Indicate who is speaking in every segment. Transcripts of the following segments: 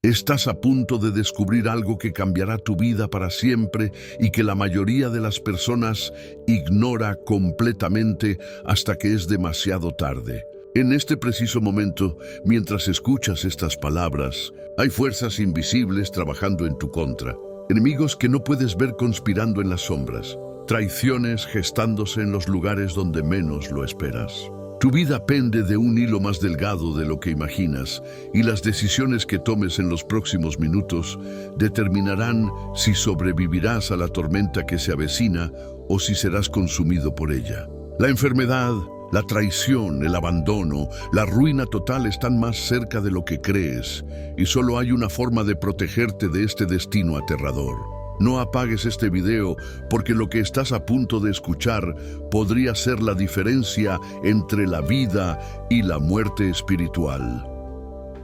Speaker 1: Estás a punto de descubrir algo que cambiará tu vida para siempre y que la mayoría de las personas ignora completamente hasta que es demasiado tarde. En este preciso momento, mientras escuchas estas palabras, hay fuerzas invisibles trabajando en tu contra, enemigos que no puedes ver conspirando en las sombras, traiciones gestándose en los lugares donde menos lo esperas. Tu vida pende de un hilo más delgado de lo que imaginas, y las decisiones que tomes en los próximos minutos determinarán si sobrevivirás a la tormenta que se avecina o si serás consumido por ella. La enfermedad, la traición, el abandono, la ruina total están más cerca de lo que crees, y solo hay una forma de protegerte de este destino aterrador. No apagues este video porque lo que estás a punto de escuchar podría ser la diferencia entre la vida y la muerte espiritual.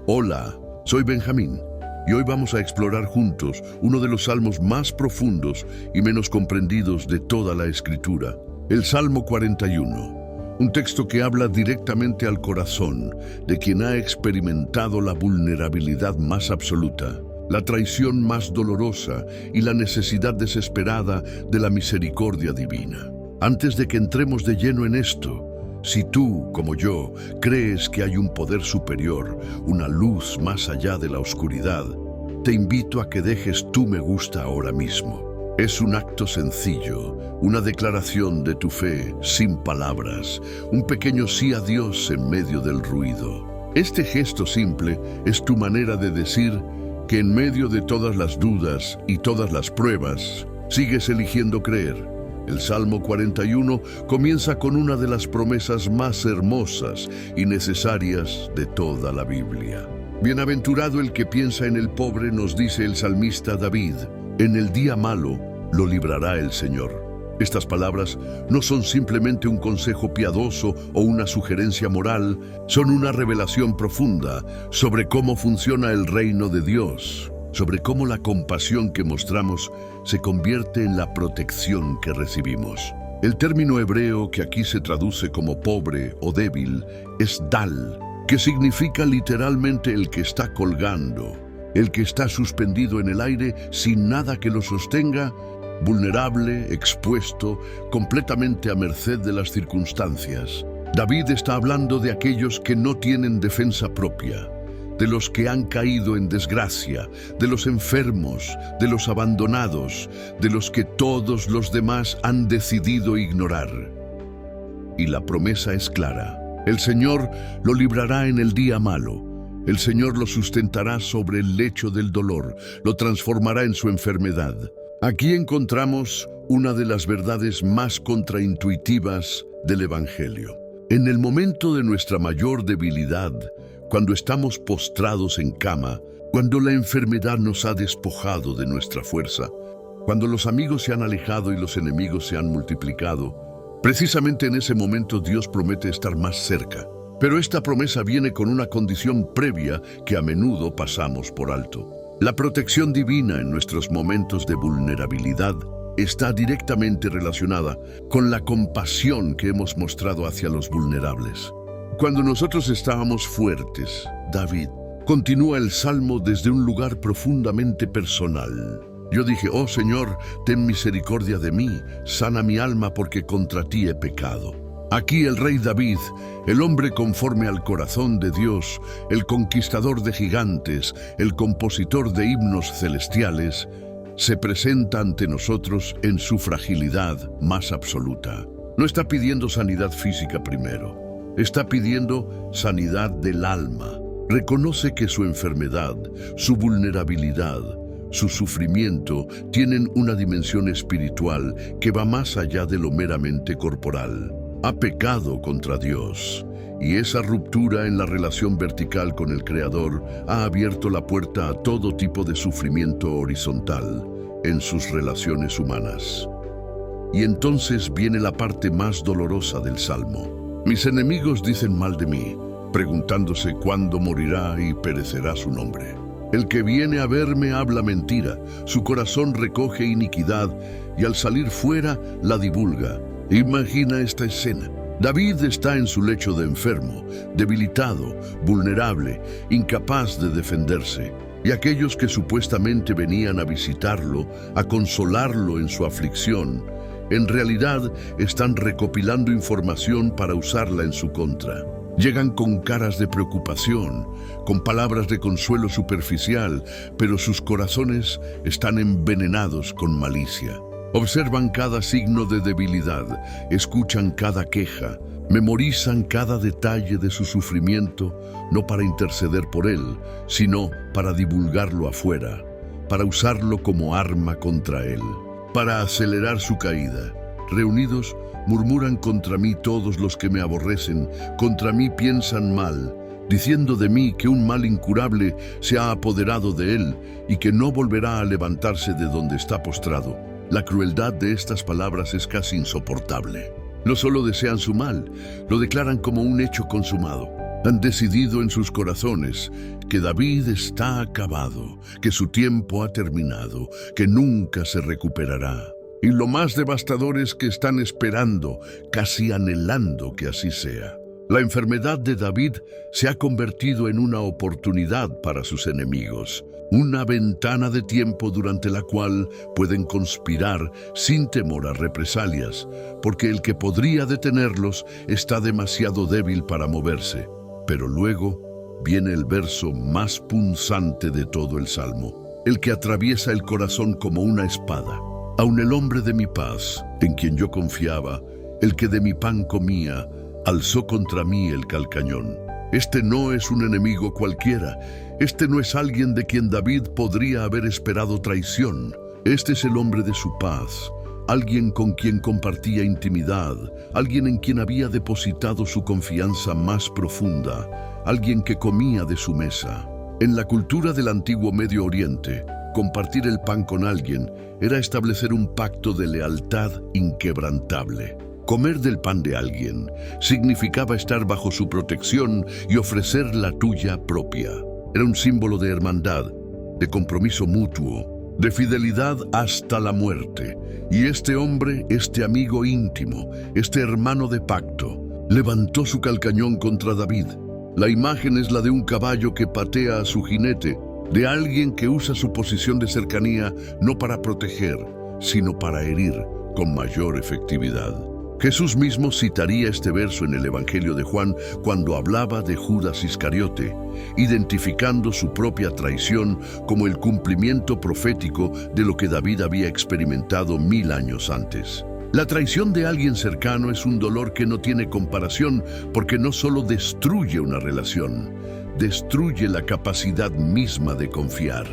Speaker 1: Hola, soy Benjamín y hoy vamos a explorar juntos uno de los salmos más profundos y menos comprendidos de toda la Escritura, el Salmo 41. Un texto que habla directamente al corazón de quien ha experimentado la vulnerabilidad más absoluta, la traición más dolorosa y la necesidad desesperada de la misericordia divina. Antes de que entremos de lleno en esto, si tú, como yo, crees que hay un poder superior, una luz más allá de la oscuridad, te invito a que dejes tu me gusta ahora mismo. Es un acto sencillo, una declaración de tu fe sin palabras, un pequeño sí a Dios en medio del ruido. Este gesto simple es tu manera de decir que en medio de todas las dudas y todas las pruebas, sigues eligiendo creer. El Salmo 41 comienza con una de las promesas más hermosas y necesarias de toda la Biblia. Bienaventurado el que piensa en el pobre, nos dice el salmista David, en el día malo lo librará el Señor. Estas palabras no son simplemente un consejo piadoso o una sugerencia moral, son una revelación profunda sobre cómo funciona el reino de Dios, sobre cómo la compasión que mostramos se convierte en la protección que recibimos. El término hebreo que aquí se traduce como pobre o débil es dal, que significa literalmente el que está colgando, el que está suspendido en el aire sin nada que lo sostenga, vulnerable, expuesto, completamente a merced de las circunstancias. David está hablando de aquellos que no tienen defensa propia, de los que han caído en desgracia, de los enfermos, de los abandonados, de los que todos los demás han decidido ignorar. Y la promesa es clara: el Señor lo librará en el día malo. El Señor lo sustentará sobre el lecho del dolor, lo transformará en su enfermedad. Aquí encontramos una de las verdades más contraintuitivas del Evangelio. En el momento de nuestra mayor debilidad, cuando estamos postrados en cama, cuando la enfermedad nos ha despojado de nuestra fuerza, cuando los amigos se han alejado y los enemigos se han multiplicado, precisamente en ese momento Dios promete estar más cerca. Pero esta promesa viene con una condición previa que a menudo pasamos por alto. La protección divina en nuestros momentos de vulnerabilidad está directamente relacionada con la compasión que hemos mostrado hacia los vulnerables. Cuando nosotros estábamos fuertes, David continúa el Salmo desde un lugar profundamente personal. Yo dije: oh Señor, ten misericordia de mí, sana mi alma porque contra ti he pecado. Aquí el rey David, el hombre conforme al corazón de Dios, el conquistador de gigantes, el compositor de himnos celestiales, se presenta ante nosotros en su fragilidad más absoluta. No está pidiendo sanidad física primero, está pidiendo sanidad del alma. Reconoce que su enfermedad, su vulnerabilidad, su sufrimiento tienen una dimensión espiritual que va más allá de lo meramente corporal. Ha pecado contra Dios, y esa ruptura en la relación vertical con el Creador ha abierto la puerta a todo tipo de sufrimiento horizontal en sus relaciones humanas. Y entonces viene la parte más dolorosa del Salmo. Mis enemigos dicen mal de mí, preguntándose cuándo morirá y perecerá su nombre. El que viene a verme habla mentira, su corazón recoge iniquidad y al salir fuera la divulga. Imagina esta escena. David está en su lecho de enfermo, debilitado, vulnerable, incapaz de defenderse. Y aquellos que supuestamente venían a visitarlo, a consolarlo en su aflicción, en realidad están recopilando información para usarla en su contra. Llegan con caras de preocupación, con palabras de consuelo superficial, pero sus corazones están envenenados con malicia. Observan cada signo de debilidad, escuchan cada queja, memorizan cada detalle de su sufrimiento, no para interceder por él, sino para divulgarlo afuera, para usarlo como arma contra él, para acelerar su caída. Reunidos, murmuran contra mí todos los que me aborrecen, contra mí piensan mal, diciendo de mí que un mal incurable se ha apoderado de él y que no volverá a levantarse de donde está postrado. La crueldad de estas palabras es casi insoportable. No solo desean su mal, lo declaran como un hecho consumado. Han decidido en sus corazones que David está acabado, que su tiempo ha terminado, que nunca se recuperará. Y lo más devastador es que están esperando, casi anhelando que así sea. La enfermedad de David se ha convertido en una oportunidad para sus enemigos, una ventana de tiempo durante la cual pueden conspirar sin temor a represalias, porque el que podría detenerlos está demasiado débil para moverse. Pero luego viene el verso más punzante de todo el Salmo, el que atraviesa el corazón como una espada. Aun el hombre de mi paz, en quien yo confiaba, el que de mi pan comía, alzó contra mí el calcañón. Este no es un enemigo cualquiera, este no es alguien de quien David podría haber esperado traición. Este es el hombre de su paz, alguien con quien compartía intimidad, alguien en quien había depositado su confianza más profunda, alguien que comía de su mesa. En la cultura del antiguo Medio Oriente, compartir el pan con alguien era establecer un pacto de lealtad inquebrantable. Comer del pan de alguien significaba estar bajo su protección y ofrecer la tuya propia. Era un símbolo de hermandad, de compromiso mutuo, de fidelidad hasta la muerte. Y este hombre, este amigo íntimo, este hermano de pacto, levantó su calcañón contra David. La imagen es la de un caballo que patea a su jinete, de alguien que usa su posición de cercanía no para proteger, sino para herir con mayor efectividad. Jesús mismo citaría este verso en el Evangelio de Juan cuando hablaba de Judas Iscariote, identificando su propia traición como el cumplimiento profético de lo que David había experimentado 1000 años antes. La traición de alguien cercano es un dolor que no tiene comparación porque no solo destruye una relación, destruye la capacidad misma de confiar.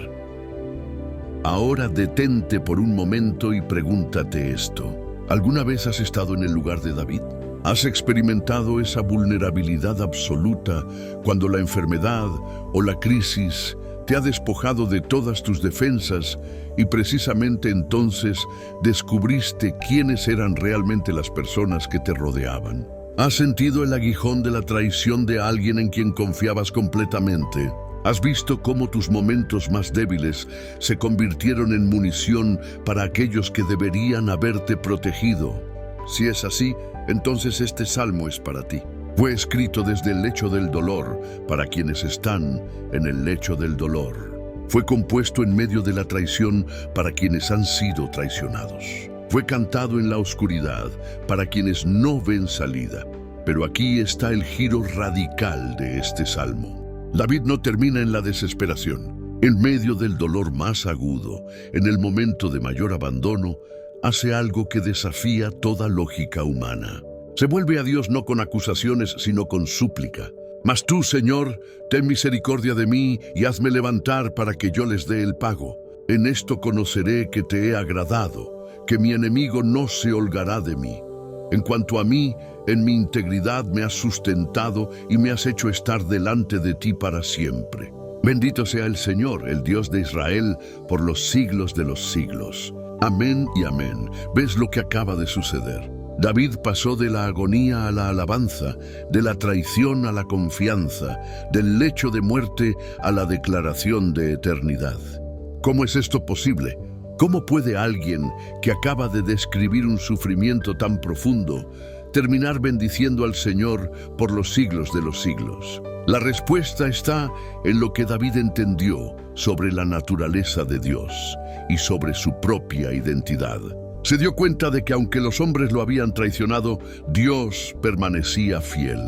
Speaker 1: Ahora detente por un momento y pregúntate esto. ¿Alguna vez has estado en el lugar de David? ¿Has experimentado esa vulnerabilidad absoluta cuando la enfermedad o la crisis te ha despojado de todas tus defensas y precisamente entonces descubriste quiénes eran realmente las personas que te rodeaban? ¿Has sentido el aguijón de la traición de alguien en quien confiabas completamente? ¿Has visto cómo tus momentos más débiles se convirtieron en munición para aquellos que deberían haberte protegido? Si es así, entonces este salmo es para ti. Fue escrito desde el lecho del dolor para quienes están en el lecho del dolor. Fue compuesto en medio de la traición para quienes han sido traicionados. Fue cantado en la oscuridad para quienes no ven salida. Pero aquí está el giro radical de este salmo. David no termina en la desesperación. En medio del dolor más agudo, en el momento de mayor abandono, hace algo que desafía toda lógica humana. Se vuelve a Dios no con acusaciones, sino con súplica. Mas tú, Señor, ten misericordia de mí y hazme levantar para que yo les dé el pago. En esto conoceré que te he agradado, que mi enemigo no se holgará de mí. En cuanto a mí, en mi integridad me has sustentado y me has hecho estar delante de ti para siempre. Bendito sea el Señor, el Dios de Israel, por los siglos de los siglos. Amén y amén. ¿Ves lo que acaba de suceder? David pasó de la agonía a la alabanza, de la traición a la confianza, del lecho de muerte a la declaración de eternidad. ¿Cómo es esto posible? ¿Cómo puede alguien que acaba de describir un sufrimiento tan profundo terminar bendiciendo al Señor por los siglos de los siglos? La respuesta está en lo que David entendió sobre la naturaleza de Dios y sobre su propia identidad. Se dio cuenta de que aunque los hombres lo habían traicionado, Dios permanecía fiel.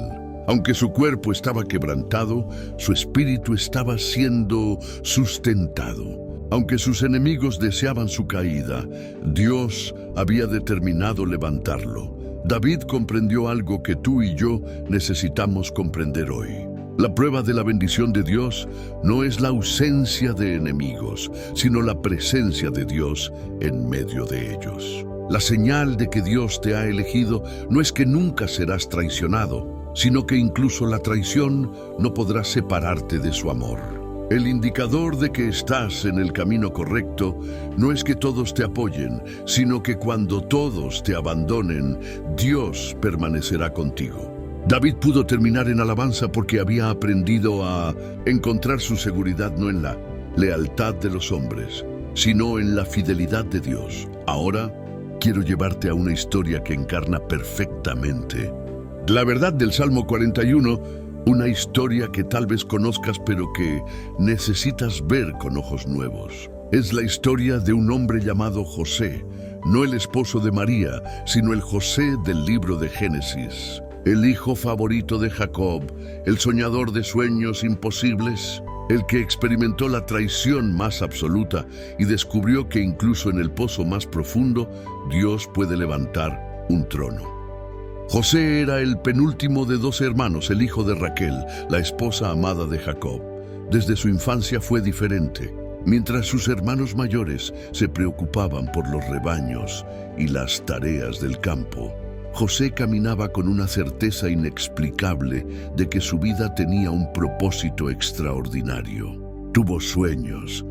Speaker 1: Aunque su cuerpo estaba quebrantado, su espíritu estaba siendo sustentado. Aunque sus enemigos deseaban su caída, Dios había determinado levantarlo. David comprendió algo que tú y yo necesitamos comprender hoy. La prueba de la bendición de Dios no es la ausencia de enemigos, sino la presencia de Dios en medio de ellos. La señal de que Dios te ha elegido no es que nunca serás traicionado, sino que incluso la traición no podrá separarte de su amor. El indicador de que estás en el camino correcto no es que todos te apoyen, sino que cuando todos te abandonen, Dios permanecerá contigo. David pudo terminar en alabanza porque había aprendido a encontrar su seguridad no en la lealtad de los hombres, sino en la fidelidad de Dios. Ahora quiero llevarte a una historia que encarna perfectamente la verdad del Salmo 41, una historia que tal vez conozcas pero que necesitas ver con ojos nuevos. Es la historia de un hombre llamado José, no el esposo de María, sino el José del libro de Génesis. El hijo favorito de Jacob, el soñador de sueños imposibles, el que experimentó la traición más absoluta y descubrió que incluso en el pozo más profundo, Dios puede levantar un trono. José era el penúltimo de 12 hermanos, el hijo de Raquel, la esposa amada de Jacob. Desde su infancia fue diferente. Mientras sus hermanos mayores se preocupaban por los rebaños y las tareas del campo, José caminaba con una certeza inexplicable de que su vida tenía un propósito extraordinario. Tuvo sueños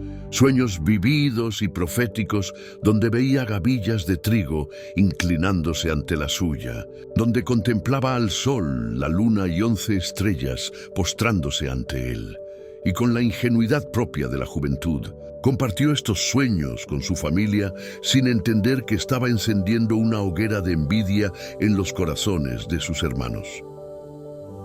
Speaker 1: vividos y proféticos, donde veía gavillas de trigo inclinándose ante la suya, donde contemplaba al sol, la luna y 11 estrellas postrándose ante él. Y con la ingenuidad propia de la juventud, compartió estos sueños con su familia sin entender que estaba encendiendo una hoguera de envidia en los corazones de sus hermanos.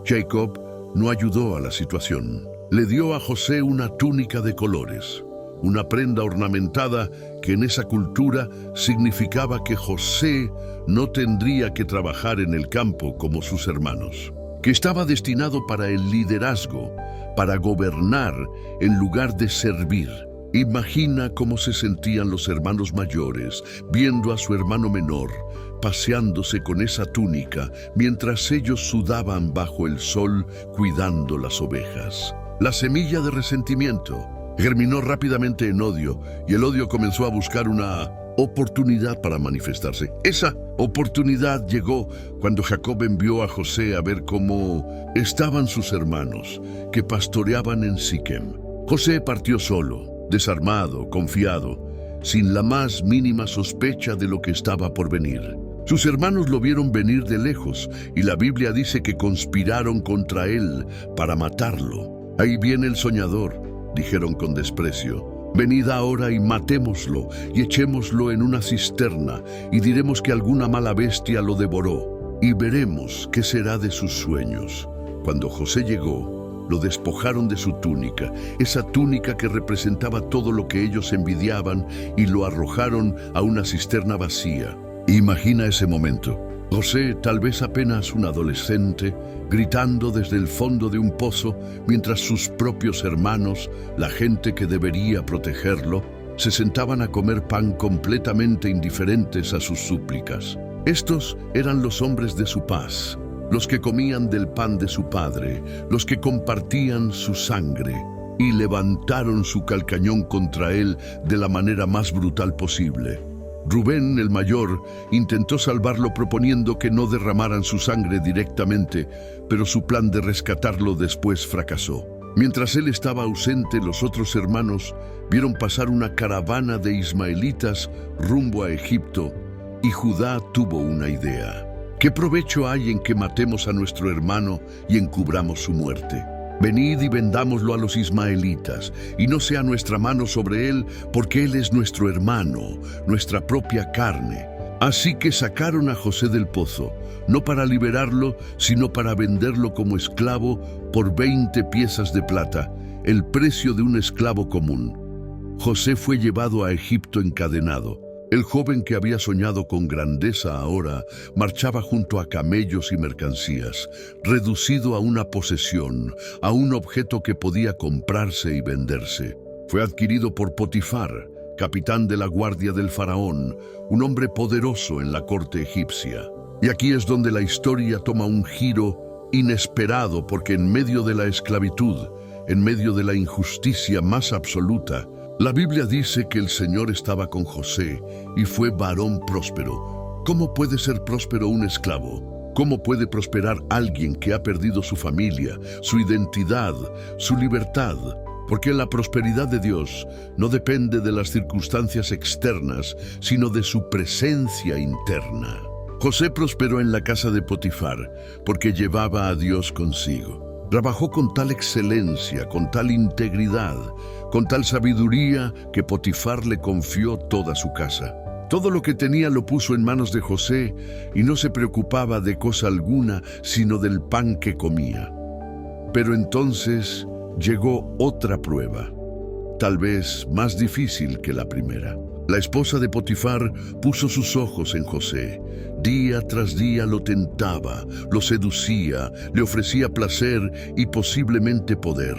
Speaker 1: Jacob no ayudó a la situación. Le dio a José una túnica de colores, una prenda ornamentada que en esa cultura significaba que José no tendría que trabajar en el campo como sus hermanos, que estaba destinado para el liderazgo, para gobernar en lugar de servir. Imagina cómo se sentían los hermanos mayores viendo a su hermano menor paseándose con esa túnica mientras ellos sudaban bajo el sol cuidando las ovejas. La semilla de resentimiento germinó rápidamente en odio y el odio comenzó a buscar una oportunidad para manifestarse. Esa oportunidad llegó cuando Jacob envió a José a ver cómo estaban sus hermanos que pastoreaban en Siquem. José partió solo, desarmado, confiado, sin la más mínima sospecha de lo que estaba por venir. Sus hermanos lo vieron venir de lejos y la Biblia dice que conspiraron contra él para matarlo. «Ahí viene el soñador», dijeron con desprecio. «Venid ahora y matémoslo y echémoslo en una cisterna y diremos que alguna mala bestia lo devoró y veremos qué será de sus sueños». Cuando José llegó, lo despojaron de su túnica, esa túnica que representaba todo lo que ellos envidiaban, y lo arrojaron a una cisterna vacía. Imagina ese momento. José, tal vez apenas un adolescente, gritando desde el fondo de un pozo, mientras sus propios hermanos, la gente que debería protegerlo, se sentaban a comer pan completamente indiferentes a sus súplicas. Estos eran los hombres de su paz, los que comían del pan de su padre, los que compartían su sangre, y levantaron su calcañón contra él de la manera más brutal posible. Rubén, el mayor, intentó salvarlo proponiendo que no derramaran su sangre directamente, pero su plan de rescatarlo después fracasó. Mientras él estaba ausente, los otros hermanos vieron pasar una caravana de ismaelitas rumbo a Egipto, y Judá tuvo una idea. ¿Qué provecho hay en que matemos a nuestro hermano y encubramos su muerte? Venid y vendámoslo a los ismaelitas, y no sea nuestra mano sobre él, porque él es nuestro hermano, nuestra propia carne. Así que sacaron a José del pozo, no para liberarlo, sino para venderlo como esclavo por 20 piezas de plata, el precio de un esclavo común. José fue llevado a Egipto encadenado. El joven que había soñado con grandeza ahora marchaba junto a camellos y mercancías, reducido a una posesión, a un objeto que podía comprarse y venderse. Fue adquirido por Potifar, capitán de la guardia del faraón, un hombre poderoso en la corte egipcia. Y aquí es donde la historia toma un giro inesperado, porque en medio de la esclavitud, en medio de la injusticia más absoluta, la Biblia dice que el Señor estaba con José y fue varón próspero. ¿Cómo puede ser próspero un esclavo? ¿Cómo puede prosperar alguien que ha perdido su familia, su identidad, su libertad? Porque la prosperidad de Dios no depende de las circunstancias externas, sino de su presencia interna. José prosperó en la casa de Potifar porque llevaba a Dios consigo. Trabajó con tal excelencia, con tal integridad, con tal sabiduría que Potifar le confió toda su casa. Todo lo que tenía lo puso en manos de José y no se preocupaba de cosa alguna sino del pan que comía. Pero entonces llegó otra prueba, tal vez más difícil que la primera. La esposa de Potifar puso sus ojos en José. Día tras día lo tentaba, lo seducía, le ofrecía placer y posiblemente poder.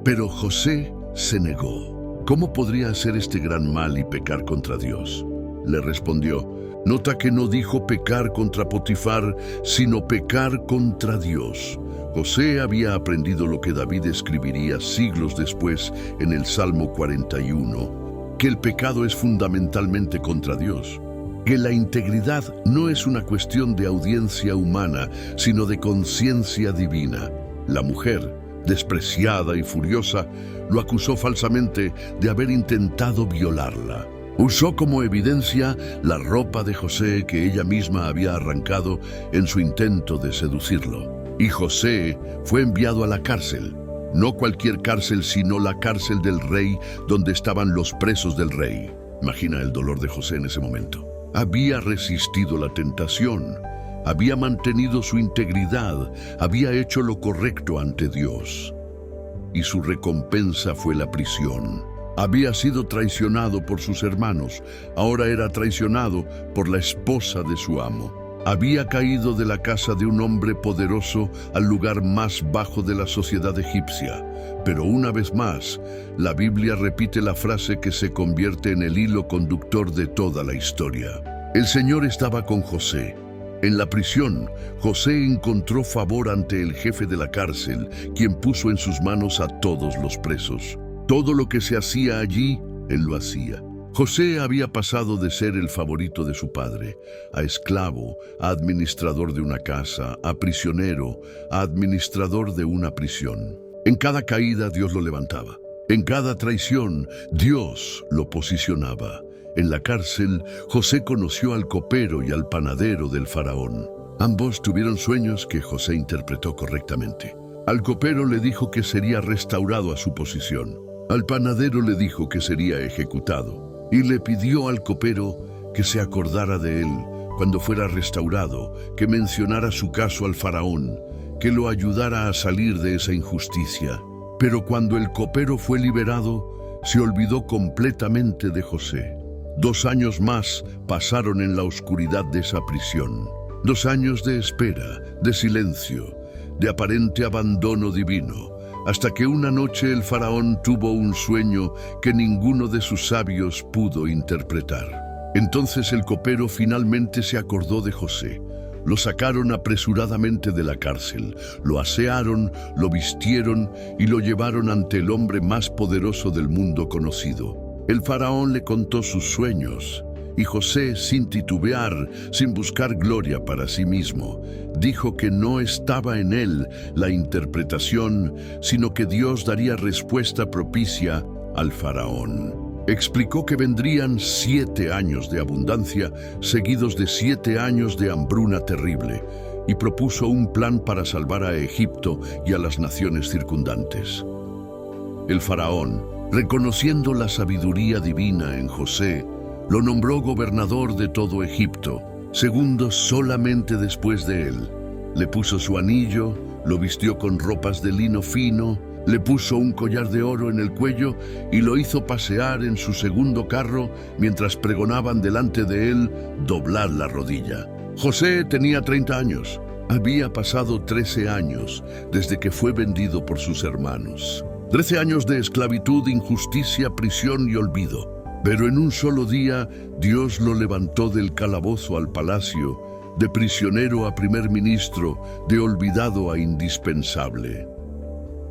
Speaker 1: Pero José se negó. ¿Cómo podría hacer este gran mal y pecar contra Dios? Le respondió. Nota que no dijo pecar contra Potifar, sino pecar contra Dios. José había aprendido lo que David escribiría siglos después en el Salmo 41. Que el pecado es fundamentalmente contra Dios, que la integridad no es una cuestión de audiencia humana, sino de conciencia divina. La mujer, despreciada y furiosa, lo acusó falsamente de haber intentado violarla. Usó como evidencia la ropa de José que ella misma había arrancado en su intento de seducirlo. Y José fue enviado a la cárcel. No cualquier cárcel, sino la cárcel del rey, donde estaban los presos del rey. Imagina el dolor de José en ese momento. Había resistido la tentación, había mantenido su integridad, había hecho lo correcto ante Dios. Y su recompensa fue la prisión. Había sido traicionado por sus hermanos, ahora era traicionado por la esposa de su amo. Había caído de la casa de un hombre poderoso al lugar más bajo de la sociedad egipcia. Pero una vez más, la Biblia repite la frase que se convierte en el hilo conductor de toda la historia. El Señor estaba con José. En la prisión, José encontró favor ante el jefe de la cárcel, quien puso en sus manos a todos los presos. Todo lo que se hacía allí, él lo hacía. José había pasado de ser el favorito de su padre, a esclavo, a administrador de una casa, a prisionero, a administrador de una prisión. En cada caída Dios lo levantaba. En cada traición Dios lo posicionaba. En la cárcel, José conoció al copero y al panadero del faraón. Ambos tuvieron sueños que José interpretó correctamente. Al copero le dijo que sería restaurado a su posición. Al panadero le dijo que sería ejecutado. Y le pidió al copero que se acordara de él cuando fuera restaurado, que mencionara su caso al faraón, que lo ayudara a salir de esa injusticia. Pero cuando el copero fue liberado, se olvidó completamente de José. 2 años más pasaron en la oscuridad de esa prisión. 2 años de espera, de silencio, de aparente abandono divino, hasta que una noche el faraón tuvo un sueño que ninguno de sus sabios pudo interpretar. Entonces el copero finalmente se acordó de José. Lo sacaron apresuradamente de la cárcel, lo asearon, lo vistieron y lo llevaron ante el hombre más poderoso del mundo conocido. El faraón le contó sus sueños, y José, sin titubear, sin buscar gloria para sí mismo, dijo que no estaba en él la interpretación, sino que Dios daría respuesta propicia al faraón. Explicó que vendrían 7 años de abundancia, seguidos de 7 años de hambruna terrible, y propuso un plan para salvar a Egipto y a las naciones circundantes. El faraón, reconociendo la sabiduría divina en José, Lo nombró gobernador de todo Egipto, segundo solamente después de él. Le puso su anillo, lo vistió con ropas de lino fino, le puso un collar de oro en el cuello y lo hizo pasear en su segundo carro mientras pregonaban delante de él doblar la rodilla. José tenía 30 años. Había pasado 13 años desde que fue vendido por sus hermanos. 13 años de esclavitud, injusticia, prisión y olvido. Pero en un solo día, Dios lo levantó del calabozo al palacio, de prisionero a primer ministro, de olvidado a indispensable.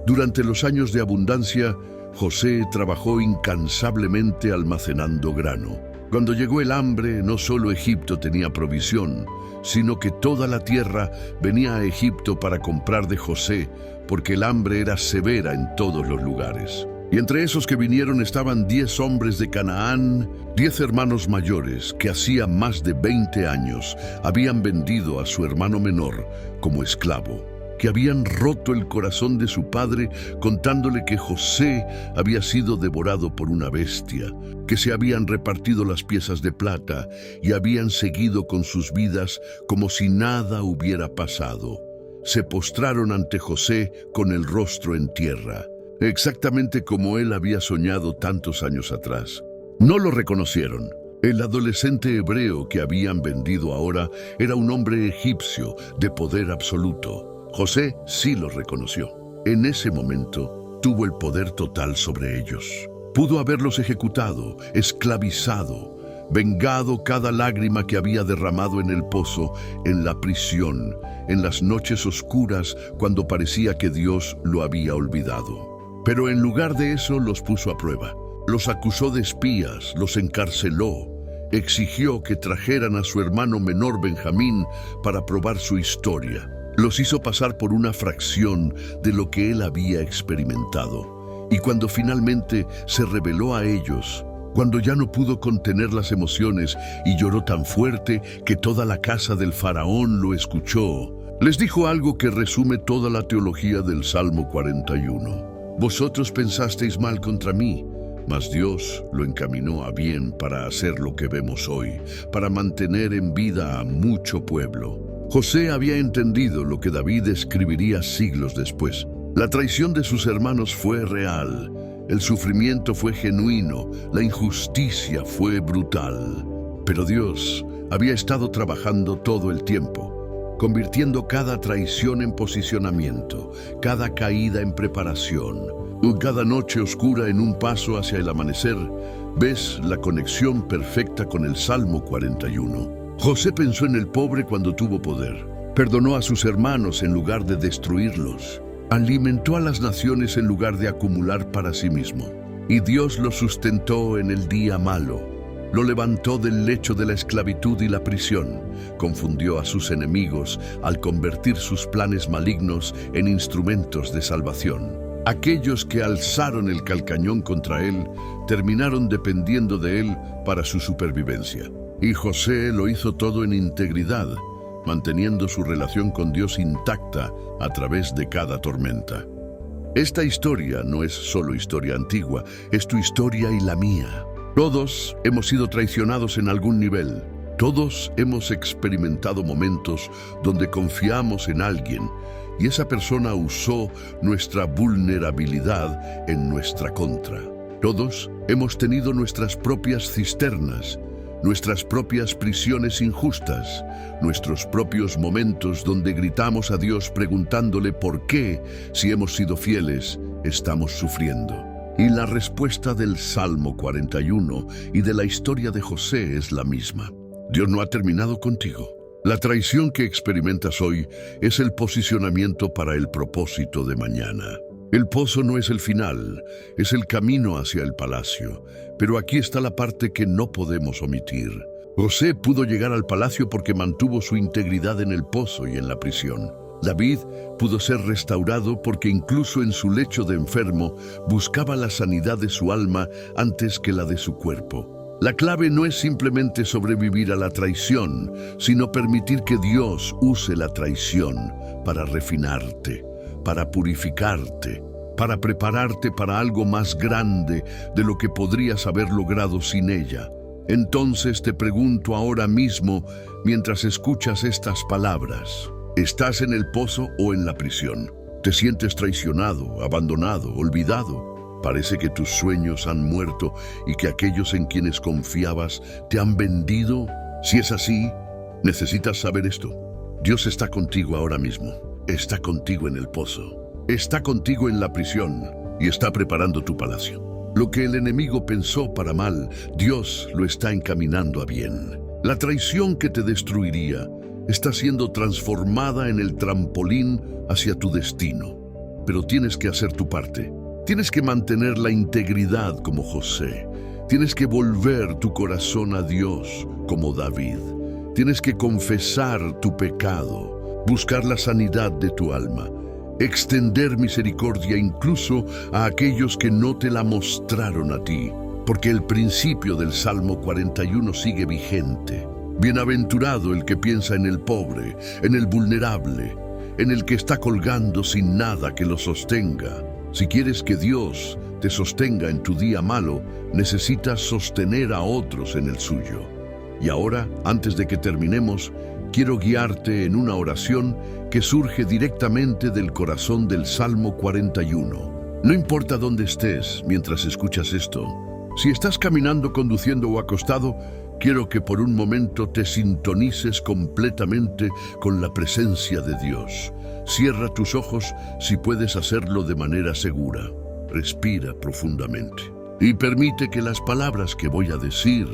Speaker 1: Durante los años de abundancia, José trabajó incansablemente almacenando grano. Cuando llegó el hambre, no solo Egipto tenía provisión, sino que toda la tierra venía a Egipto para comprar de José, porque el hambre era severa en todos los lugares. Y entre esos que vinieron estaban 10 hombres de Canaán, 10 hermanos mayores que hacía más de 20 años habían vendido a su hermano menor como esclavo, que habían roto el corazón de su padre contándole que José había sido devorado por una bestia, que se habían repartido las piezas de plata y habían seguido con sus vidas como si nada hubiera pasado. Se postraron ante José con el rostro en tierra, exactamente como él había soñado tantos años atrás. No lo reconocieron. El adolescente hebreo que habían vendido ahora era un hombre egipcio de poder absoluto. José sí lo reconoció. En ese momento tuvo el poder total sobre ellos. Pudo haberlos ejecutado, esclavizado, vengado cada lágrima que había derramado en el pozo, en la prisión, en las noches oscuras cuando parecía que Dios lo había olvidado. Pero en lugar de eso los puso a prueba. Los acusó de espías, los encarceló, exigió que trajeran a su hermano menor Benjamín para probar su historia. Los hizo pasar por una fracción de lo que él había experimentado. Y cuando finalmente se reveló a ellos, cuando ya no pudo contener las emociones y lloró tan fuerte que toda la casa del faraón lo escuchó, les dijo algo que resume toda la teología del Salmo 41. Vosotros pensasteis mal contra mí, mas Dios lo encaminó a bien para hacer lo que vemos hoy, para mantener en vida a mucho pueblo. José había entendido lo que David escribiría siglos después. La traición de sus hermanos fue real, el sufrimiento fue genuino, la injusticia fue brutal. Pero Dios había estado trabajando todo el tiempo, convirtiendo cada traición en posicionamiento, cada caída en preparación, cada noche oscura en un paso hacia el amanecer. ¿Ves la conexión perfecta con el Salmo 41? José pensó en el pobre cuando tuvo poder. Perdonó a sus hermanos en lugar de destruirlos. Alimentó a las naciones en lugar de acumular para sí mismo. Y Dios lo sustentó en el día malo. Lo levantó del lecho de la esclavitud y la prisión. Confundió a sus enemigos al convertir sus planes malignos en instrumentos de salvación. Aquellos que alzaron el calcañón contra él terminaron dependiendo de él para su supervivencia. Y José lo hizo todo en integridad, manteniendo su relación con Dios intacta a través de cada tormenta. Esta historia no es solo historia antigua, es tu historia y la mía. Todos hemos sido traicionados en algún nivel. Todos hemos experimentado momentos donde confiamos en alguien y esa persona usó nuestra vulnerabilidad en nuestra contra. Todos hemos tenido nuestras propias cisternas, nuestras propias prisiones injustas, nuestros propios momentos donde gritamos a Dios preguntándole por qué, si hemos sido fieles, estamos sufriendo. Y la respuesta del Salmo 41 y de la historia de José es la misma. Dios no ha terminado contigo. La traición que experimentas hoy es el posicionamiento para el propósito de mañana. El pozo no es el final, es el camino hacia el palacio. Pero aquí está la parte que no podemos omitir. José pudo llegar al palacio porque mantuvo su integridad en el pozo y en la prisión. David pudo ser restaurado porque incluso en su lecho de enfermo buscaba la sanidad de su alma antes que la de su cuerpo. La clave no es simplemente sobrevivir a la traición, sino permitir que Dios use la traición para refinarte, para purificarte, para prepararte para algo más grande de lo que podrías haber logrado sin ella. Entonces te pregunto ahora mismo, mientras escuchas estas palabras, ¿estás en el pozo o en la prisión? ¿Te sientes traicionado, abandonado, olvidado? Parece que tus sueños han muerto y que aquellos en quienes confiabas te han vendido. Si es así, necesitas saber esto. Dios está contigo ahora mismo. Está contigo en el pozo. Está contigo en la prisión y está preparando tu palacio. Lo que el enemigo pensó para mal, Dios lo está encaminando a bien. La traición que te destruiría está siendo transformada en el trampolín hacia tu destino. Pero tienes que hacer tu parte. Tienes que mantener la integridad como José. Tienes que volver tu corazón a Dios como David. Tienes que confesar tu pecado, buscar la sanidad de tu alma, extender misericordia incluso a aquellos que no te la mostraron a ti, porque el principio del Salmo 41 sigue vigente. Bienaventurado el que piensa en el pobre, en el vulnerable, en el que está colgando sin nada que lo sostenga. Si quieres que Dios te sostenga en tu día malo, necesitas sostener a otros en el suyo. Y ahora, antes de que terminemos, quiero guiarte en una oración que surge directamente del corazón del Salmo 41. No importa dónde estés mientras escuchas esto. Si estás caminando, conduciendo o acostado, quiero que por un momento te sintonices completamente con la presencia de Dios. Cierra tus ojos si puedes hacerlo de manera segura. Respira profundamente y permite que las palabras que voy a decir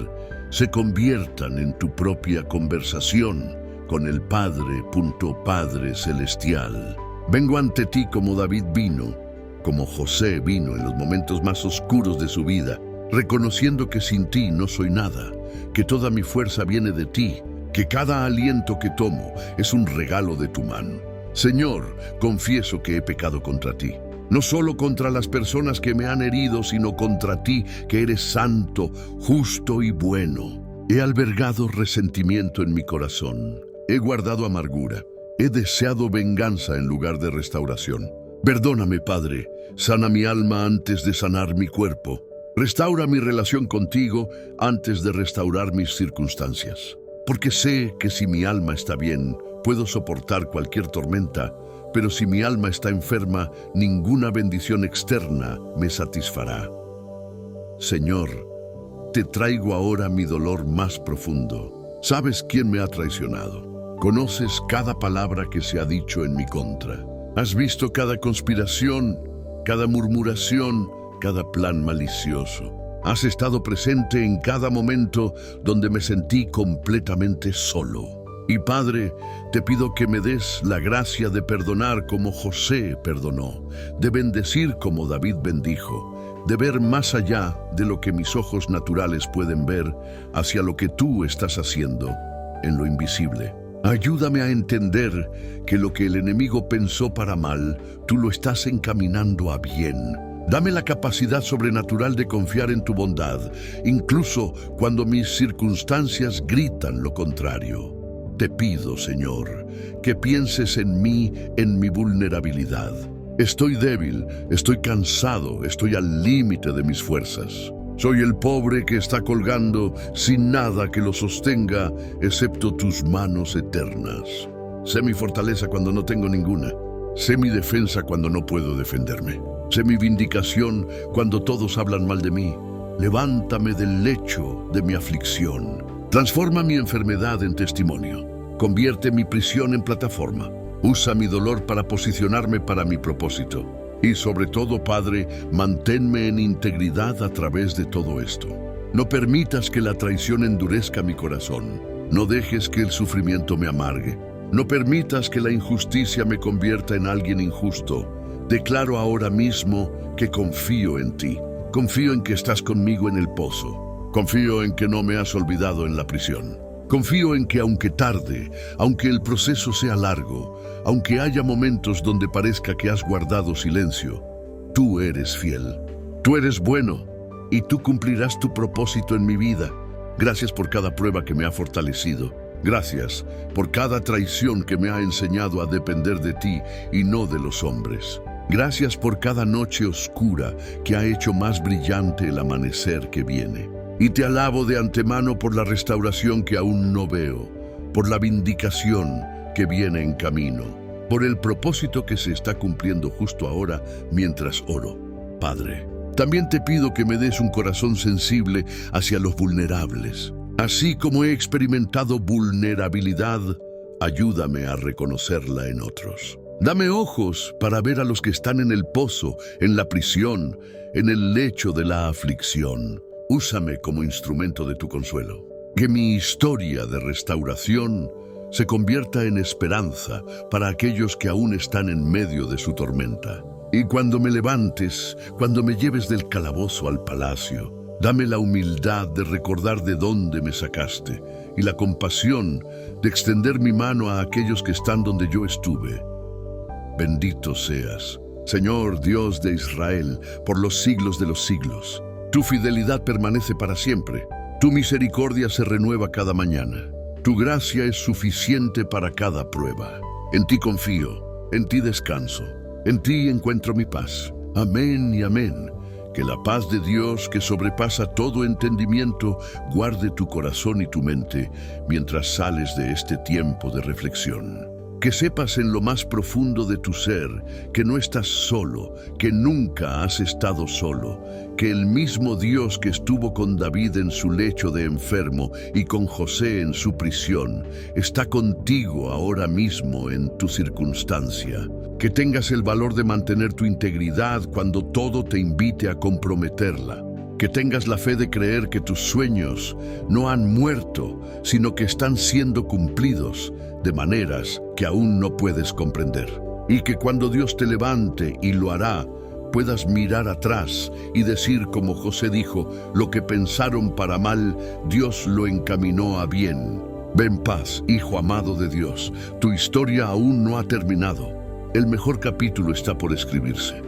Speaker 1: se conviertan en tu propia conversación con el Padre Celestial. Vengo ante ti como David vino, como José vino en los momentos más oscuros de su vida, reconociendo que sin ti no soy nada, que toda mi fuerza viene de ti, que cada aliento que tomo es un regalo de tu mano. Señor, confieso que he pecado contra ti, no solo contra las personas que me han herido, sino contra ti, que eres santo, justo y bueno. He albergado resentimiento en mi corazón, he guardado amargura, he deseado venganza en lugar de restauración. Perdóname, Padre, sana mi alma antes de sanar mi cuerpo. Restaura mi relación contigo antes de restaurar mis circunstancias. Porque sé que si mi alma está bien, puedo soportar cualquier tormenta, pero si mi alma está enferma, ninguna bendición externa me satisfará. Señor, te traigo ahora mi dolor más profundo. Sabes quién me ha traicionado. Conoces cada palabra que se ha dicho en mi contra. Has visto cada conspiración, cada murmuración, cada plan malicioso. Has estado presente en cada momento donde me sentí completamente solo. Y Padre, te pido que me des la gracia de perdonar como José perdonó, de bendecir como David bendijo, de ver más allá de lo que mis ojos naturales pueden ver, hacia lo que tú estás haciendo en lo invisible. Ayúdame a entender que lo que el enemigo pensó para mal, tú lo estás encaminando a bien. Dame la capacidad sobrenatural de confiar en tu bondad, incluso cuando mis circunstancias gritan lo contrario. Te pido, Señor, que pienses en mí, en mi vulnerabilidad. Estoy débil, estoy cansado, estoy al límite de mis fuerzas. Soy el pobre que está colgando sin nada que lo sostenga, excepto tus manos eternas. Sé mi fortaleza cuando no tengo ninguna. Sé mi defensa cuando no puedo defenderme. Sé mi vindicación cuando todos hablan mal de mí. Levántame del lecho de mi aflicción. Transforma mi enfermedad en testimonio. Convierte mi prisión en plataforma. Usa mi dolor para posicionarme para mi propósito. Y sobre todo, Padre, manténme en integridad a través de todo esto. No permitas que la traición endurezca mi corazón. No dejes que el sufrimiento me amargue. No permitas que la injusticia me convierta en alguien injusto. Declaro ahora mismo que confío en ti. Confío en que estás conmigo en el pozo. Confío en que no me has olvidado en la prisión. Confío en que aunque tarde, aunque el proceso sea largo, aunque haya momentos donde parezca que has guardado silencio, tú eres fiel. Tú eres bueno y tú cumplirás tu propósito en mi vida. Gracias por cada prueba que me ha fortalecido. Gracias por cada traición que me ha enseñado a depender de ti y no de los hombres. Gracias por cada noche oscura que ha hecho más brillante el amanecer que viene. Y te alabo de antemano por la restauración que aún no veo, por la vindicación que viene en camino, por el propósito que se está cumpliendo justo ahora mientras oro. Padre, también te pido que me des un corazón sensible hacia los vulnerables. Así como he experimentado vulnerabilidad, ayúdame a reconocerla en otros. Dame ojos para ver a los que están en el pozo, en la prisión, en el lecho de la aflicción. Úsame como instrumento de tu consuelo. Que mi historia de restauración se convierta en esperanza para aquellos que aún están en medio de su tormenta. Y cuando me levantes, cuando me lleves del calabozo al palacio, dame la humildad de recordar de dónde me sacaste y la compasión de extender mi mano a aquellos que están donde yo estuve. Bendito seas, Señor Dios de Israel, por los siglos de los siglos. Tu fidelidad permanece para siempre. Tu misericordia se renueva cada mañana. Tu gracia es suficiente para cada prueba. En ti confío, en ti descanso, en ti encuentro mi paz. Amén y amén. Que la paz de Dios, que sobrepasa todo entendimiento, guarde tu corazón y tu mente mientras sales de este tiempo de reflexión. Que sepas en lo más profundo de tu ser que no estás solo, que nunca has estado solo, que el mismo Dios que estuvo con David en su lecho de enfermo y con José en su prisión, está contigo ahora mismo en tu circunstancia. Que tengas el valor de mantener tu integridad cuando todo te invite a comprometerla. Que tengas la fe de creer que tus sueños no han muerto, sino que están siendo cumplidos de maneras que aún no puedes comprender. Y que cuando Dios te levante, y lo hará, puedas mirar atrás y decir como José dijo, lo que pensaron para mal, Dios lo encaminó a bien. Ve en paz, hijo amado de Dios, tu historia aún no ha terminado. El mejor capítulo está por escribirse.